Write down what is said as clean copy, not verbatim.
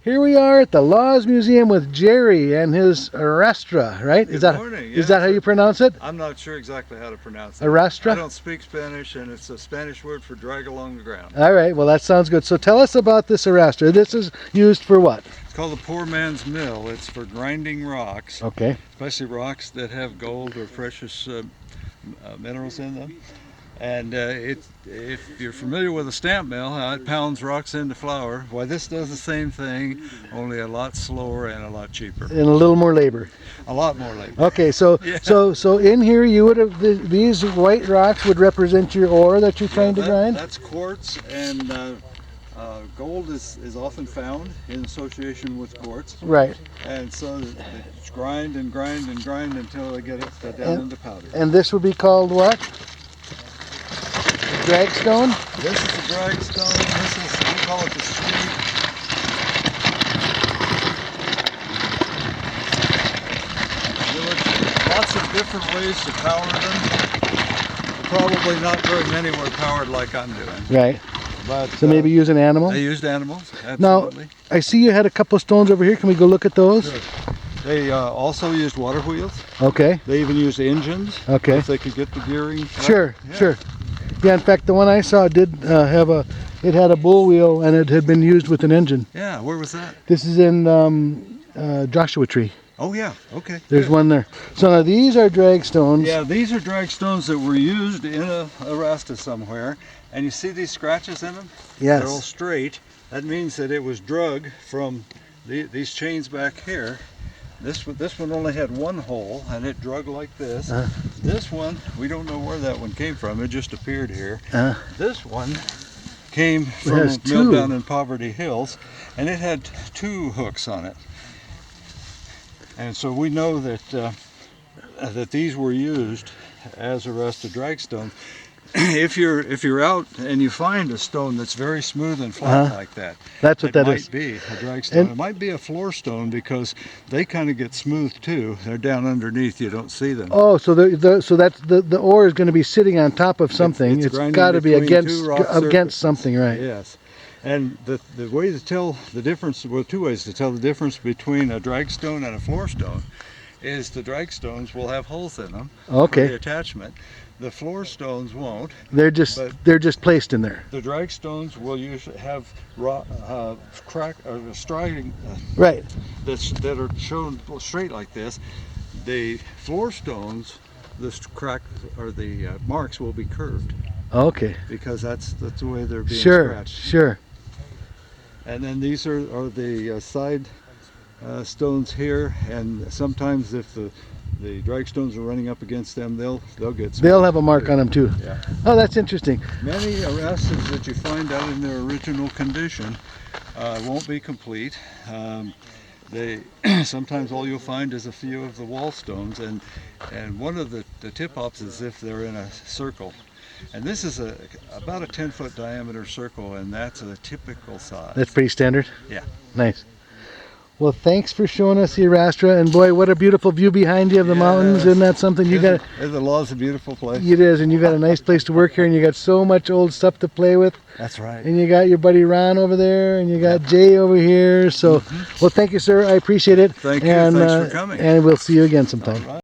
Here we are at the Laws Museum with Jerry and his Arrastra, right? Good morning. Is that how you pronounce it? I'm not sure exactly how to pronounce it. Arrastra? I don't speak Spanish, and it's a Spanish word for drag along the ground. All right, well that sounds good. So tell us about this Arrastra. This is used for what? It's called the poor man's mill. It's for grinding rocks, Okay. especially rocks that have gold or precious minerals in them. And if you're familiar with a stamp mill, how it pounds rocks into flour, why this does the same thing, only a lot slower and a lot cheaper. And a little more labor. A lot more labor. Okay, so Yeah. so in here you would have these white rocks would represent your ore that you're trying to grind. That's quartz, and gold is often found in association with quartz. Right. And so they grind and grind and grind until they get it down into powder. And this would be called what? Dragstone? This is the dragstone. We call it the street. There are lots of different ways to power them. Probably not very many were powered like I'm doing. Right. But, So maybe use an animal? They used animals, Now, absolutely. I see you had a couple of stones over here. Can we go look at those? Sure. They also used water wheels. Okay. They even used engines. Okay. If they could get the gearing. Up. Sure, Yeah. sure. Yeah, in fact, the one I saw did it had a bull wheel and it had been used with an engine. Yeah, where was that? This is in Joshua Tree. Oh yeah, okay. There's good. one there. So now these are dragstones. Yeah, these are drag stones that were used in a Arrastra somewhere. And you see these scratches in them? Yes. They're all straight. That means that it was drug from these chains back here. This one only had one hole, and it drug like this. This one, we don't know where that one came from. It just appeared here. This one came from a mill down in Poverty Hills, and it had two hooks on it. And so we know that that these were used as Arrastra dragstones. If you're out and you find a stone that's very smooth and flat like that, that's what that is. It might be a dragstone. It might be a floor stone because they kind of get smooth too. They're down underneath. You don't see them. Oh, so so that's the ore is going to be sitting on top of something. It's got to be against something, right? Yes. And the way to tell the difference, well, two ways to tell the difference between a dragstone and a floor stone is the dragstones will have holes in them for the attachment. The floor stones won't. They're just placed in there. The dragstones will usually have striding right. that are shown straight like this. The floor stones, the crack or the marks will be curved. Okay. Because that's the way they're being scratched. Sure. And then these are the side stones here, and sometimes if the dragstones are running up against them, they'll get smooth. They'll have a mark on them too. Yeah. Oh, that's interesting. Many Arrastras that you find out in their original condition won't be complete. They sometimes all you'll find is a few of the wall stones, and one of the tip-offs is if they're in a circle. And this is about a 10-foot diameter circle, and that's a typical size. That's pretty standard? Yeah. Nice. Well, thanks for showing us the Arrastra, and boy, what a beautiful view behind you of the mountains. Isn't that something? You got? The Law's a beautiful place. It is, and you got a nice place to work here, and you got so much old stuff to play with. That's right. And you got your buddy Ron over there, and you got Jay over here. So, well, thank you, sir. I appreciate it. Thank you. Thanks for coming. And we'll see you again sometime.